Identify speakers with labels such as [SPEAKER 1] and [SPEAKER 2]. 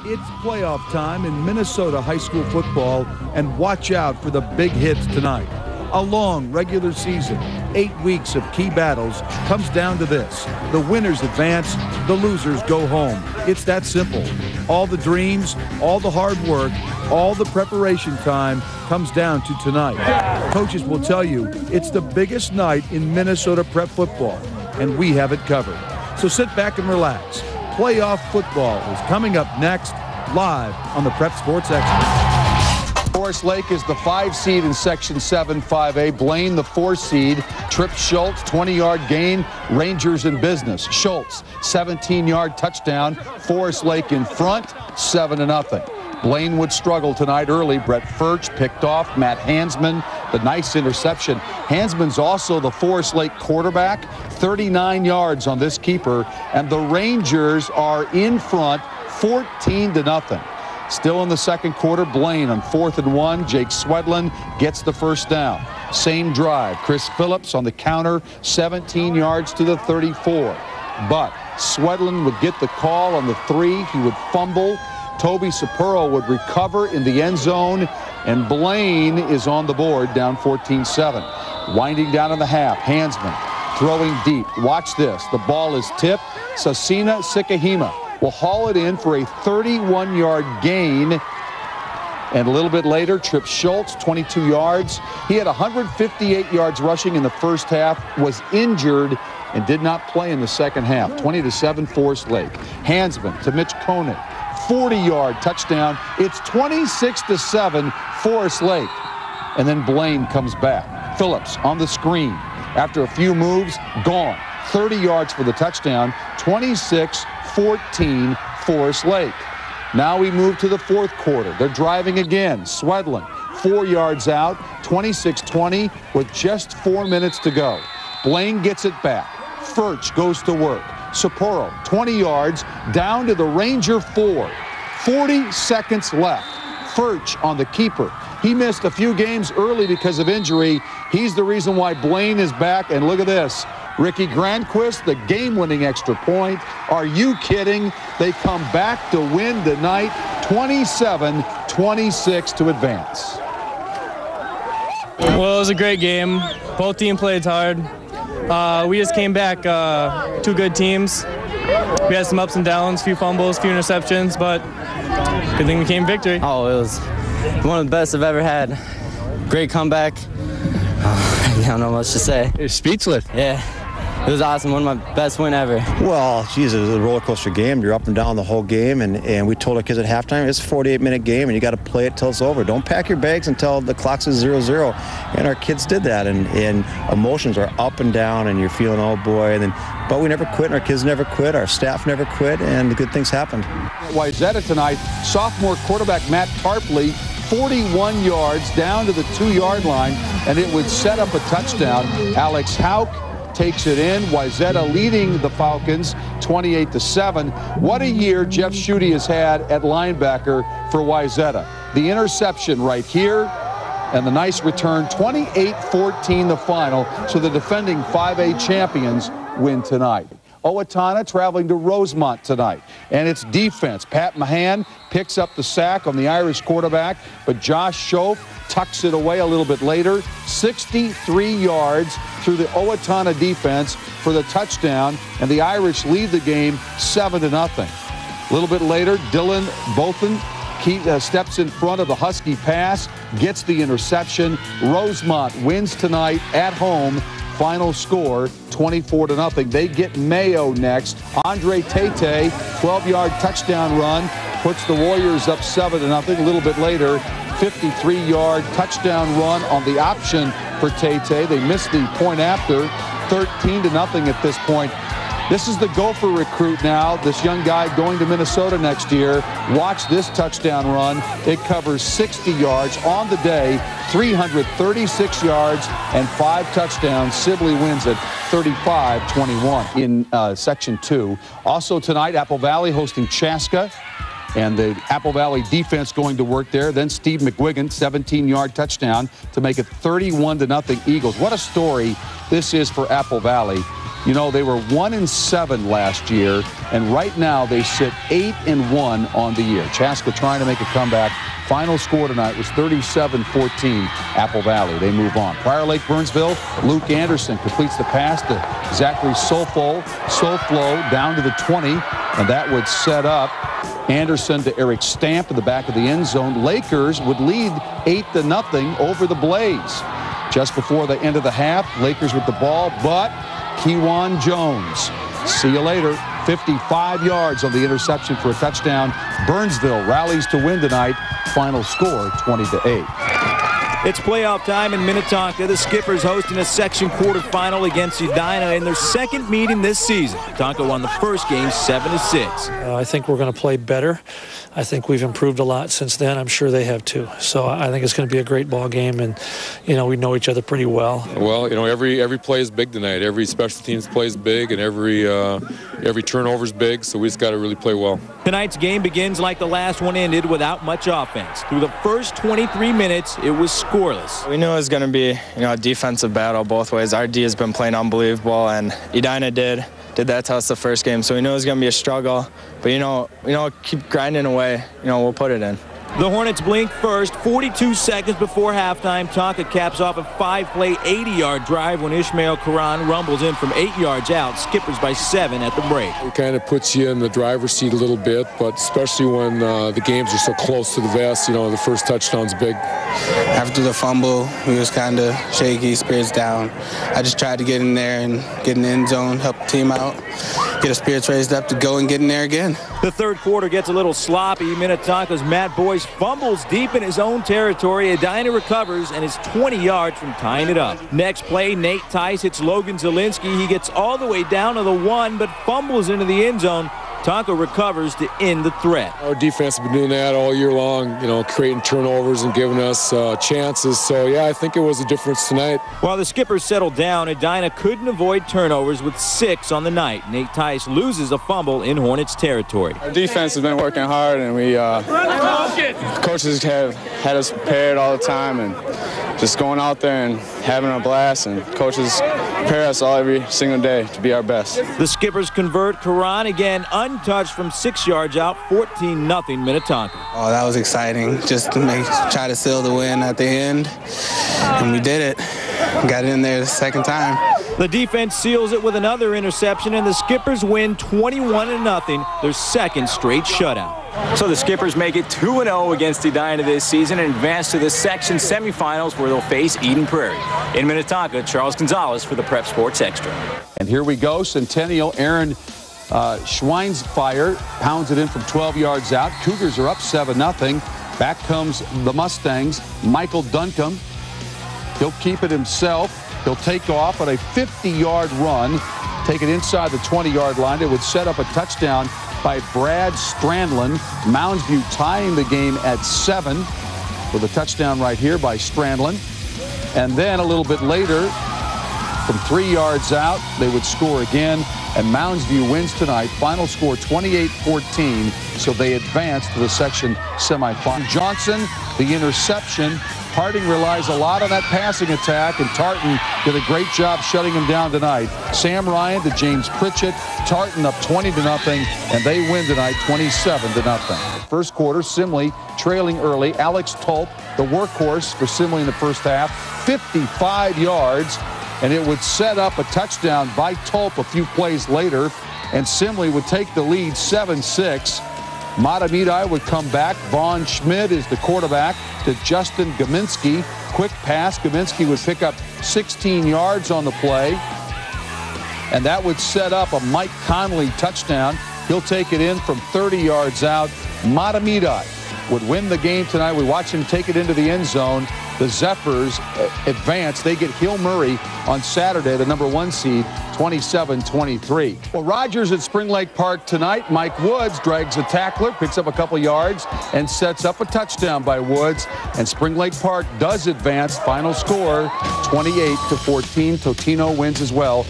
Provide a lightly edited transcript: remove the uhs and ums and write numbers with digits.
[SPEAKER 1] It's playoff time in Minnesota high school football, and watch out for the big hits tonight. A long regular season, 8 weeks of key battles, comes down to this. The winners advance, the losers go home. It's that simple. All the dreams, all the hard work, all the preparation time comes down to tonight. Coaches will tell you it's the biggest night in Minnesota prep football, and we have it covered. So sit back and relax. Playoff football is coming up next, live on the Prep Sports Extra.
[SPEAKER 2] Forest Lake is the 5 seed in Section 7 5A. Blaine, the 4 seed. Trip Schultz, 20-yard gain. Rangers in business. Schultz, 17-yard touchdown. Forest Lake in front, 7-0. Blaine would struggle tonight early. Brett Furch picked off. Matt Hansman, the nice interception. Hansman's also the Forest Lake quarterback. 39 yards on this keeper. And the Rangers are in front, 14-0. Still in the second quarter, Blaine on 4th and 1. Jake Swedlin gets the first down. Same drive. Chris Phillips on the counter, 17 yards to the 34. But Swedlin would get the call on the 3. He would fumble. Toby Sapuro would recover in the end zone, and Blaine is on the board, down 14-7. Winding down in the half, Hansman throwing deep. Watch this. The ball is tipped. Sasina Sikahima will haul it in for a 31-yard gain. And a little bit later, Trip Schultz, 22 yards. He had 158 yards rushing in the first half, was injured, and did not play in the second half. 20-7 Forest Lake. Hansman to Mitch Koenig. 40-yard touchdown. It's 26-7 Forest Lake. And then Blaine comes back. Phillips on the screen. After a few moves, gone. 30 yards for the touchdown. 26-14 Forest Lake. Now we move to the fourth quarter. They're driving again. Swedlin, 4 yards out. 26-20 with just 4 minutes to go. Blaine gets it back. Furch goes to work. Sapporo, 20 yards, down to the Ranger 4. 40 seconds left. Furch on the keeper. He missed a few games early because of injury. He's the reason why Blaine is back. And look at this. Ricky Granquist, the game-winning extra point. Are you kidding? They come back to win tonight, 27-26 to advance.
[SPEAKER 3] Well, it was a great game. Both teams played hard. We just came back, 2 good teams. We had some ups and downs, few fumbles, few interceptions, but good thing we came victory.
[SPEAKER 4] Oh, it was one of the best I've ever had. Great comeback. I don't know much to say.
[SPEAKER 5] You're speechless.
[SPEAKER 4] Yeah, it was awesome. One of my best win ever.
[SPEAKER 5] Well, geez, it was a roller coaster game. You're up and down the whole game, and we told our kids at halftime, it's a 48-minute game, and you got to play it till it's over. Don't pack your bags until the clock says 0-0. And our kids did that, and emotions are up and down, and you're feeling, oh boy, but we never quit, and our kids never quit, our staff never quit, and the good things happened.
[SPEAKER 2] Wayzata tonight, sophomore quarterback Matt Tarpley, 41 yards down to the 2-yard line, and it would set up a touchdown. Alex Hauk takes it in. Wayzata leading the Falcons 28-7. What a year Jeff Schutte has had at linebacker for Wayzata. The interception right here, and the nice return, 28-14 the final, so the defending 5A champions win tonight. Owatonna traveling to Rosemount tonight, and it's defense. Pat Mahan picks up the sack on the Irish quarterback, but Josh Schoaf tucks it away a little bit later. 63 yards through the Owatonna defense for the touchdown, and the Irish lead the game 7-0. A little bit later, Dylan Bothan steps in front of the Husky pass, gets the interception. Rosemount wins tonight at home. Final score, 24-0. They get Mayo next. Andre Tate, 12-yard touchdown run, puts the Warriors up 7-0. A little bit later, 53-yard touchdown run on the option for Tate. They missed the point after, 13-0 at this point. This is the Gopher recruit now, this young guy going to Minnesota next year. Watch this touchdown run. It covers 60 yards on the day, 336 yards and 5 touchdowns. Sibley wins it 35-21 in Section 2. Also tonight, Apple Valley hosting Chaska, and the Apple Valley defense going to work there. Then Steve McGuigan, 17-yard touchdown to make it 31-0 Eagles. What a story this is for Apple Valley. You know, they were 1-7 last year, and right now they sit 8-1 on the year. Chaska trying to make a comeback. Final score tonight was 37-14 Apple Valley. They move on. Prior Lake Burnsville, Luke Anderson completes the pass to Zachary Soflo down to the 20, and that would set up Anderson to Eric Stamp in the back of the end zone. Lakers would lead 8-0 over the Blaze. Just before the end of the half, Lakers with the ball, but Kewan Jones, see you later, 55 yards on the interception for a touchdown. Burnsville rallies to win tonight. Final score 20-8.
[SPEAKER 6] It's playoff time in Minnetonka. The Skippers hosting a section quarterfinal against Edina in their second meeting this season. Minnetonka won the first game 7-6.
[SPEAKER 7] I think we're going to play better. I think we've improved a lot since then. I'm sure they have too. So I think it's going to be a great ball game, and you know, we know each other pretty well.
[SPEAKER 8] Well, you know, every play is big tonight. Every special teams play is big, and every turnover is big. So we just got to really play well.
[SPEAKER 6] Tonight's game begins like the last one ended, without much offense. Through the first 23 minutes, it was scoreless.
[SPEAKER 4] We knew it was going to be, a defensive battle both ways. Our D has been playing unbelievable, and Edina did that to us the first game. So we knew it was going to be a struggle. But keep grinding away. We'll put it in.
[SPEAKER 6] The Hornets blink first, 42 seconds before halftime. Tonka caps off a 5-play, 80-yard drive when Ishmael Karan rumbles in from 8 yards out. Skippers by 7 at the break.
[SPEAKER 8] It kind of puts you in the driver's seat a little bit, but especially when the games are so close to the vest, the first touchdown's big.
[SPEAKER 9] After the fumble, we was kind of shaky, spirits down. I just tried to get in there and get in the end zone, help the team out, get our spirits raised up to go and get in there again.
[SPEAKER 6] The third quarter gets a little sloppy. Minnetonka's Matt Boyce fumbles deep in his own territory. Edina recovers and is 20 yards from tying it up. Next play, Nate Tice hits Logan Zielinski. He gets all the way down to the 1, but fumbles into the end zone. Tonka recovers to end the threat.
[SPEAKER 8] Our defense has been doing that all year long, creating turnovers and giving us chances. So, yeah, I think it was a difference tonight.
[SPEAKER 6] While the Skippers settled down, Edina couldn't avoid turnovers with 6 on the night. Nate Tice loses a fumble in Hornets territory.
[SPEAKER 10] Our defense has been working hard, and we coaches have had us prepared all the time, and just going out there and having a blast, and coaches prepare us all every single day to be our best.
[SPEAKER 6] The Skippers convert. Karan again untouched from 6 yards out, 14-0 Minnetonka.
[SPEAKER 9] Oh, that was exciting, just to try to seal the win at the end, and we did it. Got in there the second time.
[SPEAKER 6] The defense seals it with another interception, and the Skippers win 21-0, their second straight shutout.
[SPEAKER 11] So the Skippers make it 2-0 against Edina this season and advance to the section semifinals where they'll face Eden Prairie. In Minnetonka, Charles Gonzalez for the Prep Sports Extra.
[SPEAKER 2] And here we go. Centennial Aaron Schweinsfire pounds it in from 12 yards out. Cougars are up 7-0. Back comes the Mustangs. Michael Duncombe. He'll keep it himself. He'll take off on a 50-yard run, take it inside the 20-yard line. It would set up a touchdown by Brad Strandlin. Mounds View tying the game at 7 with a touchdown right here by Strandlin. And then a little bit later, from 3 yards out, they would score again. And Mounds View wins tonight. Final score 28-14, so they advance to the section semifinal. Johnson, the interception. Harding relies a lot on that passing attack, and Tartan did a great job shutting him down tonight. Sam Ryan to James Pritchett. Tartan up 20-0, and they win tonight 27-0. First quarter, Simley trailing early. Alex Tulp, the workhorse for Simley in the first half, 55 yards, and it would set up a touchdown by Tulp a few plays later, and Simley would take the lead 7-6. Matamidai would come back. Vaughn Schmidt is the quarterback to Justin Gaminsky. Quick pass. Gaminsky would pick up 16 yards on the play. And that would set up a Mike Conley touchdown. He'll take it in from 30 yards out. Matamidai would win the game tonight. We watch him take it into the end zone. The Zephyrs advance. They get Hill Murray on Saturday, the #1 seed, 27-23. Well, Rogers at Spring Lake Park tonight. Mike Woods drags a tackler, picks up a couple yards, and sets up a touchdown by Woods. And Spring Lake Park does advance. Final score, 28-14. Totino wins as well.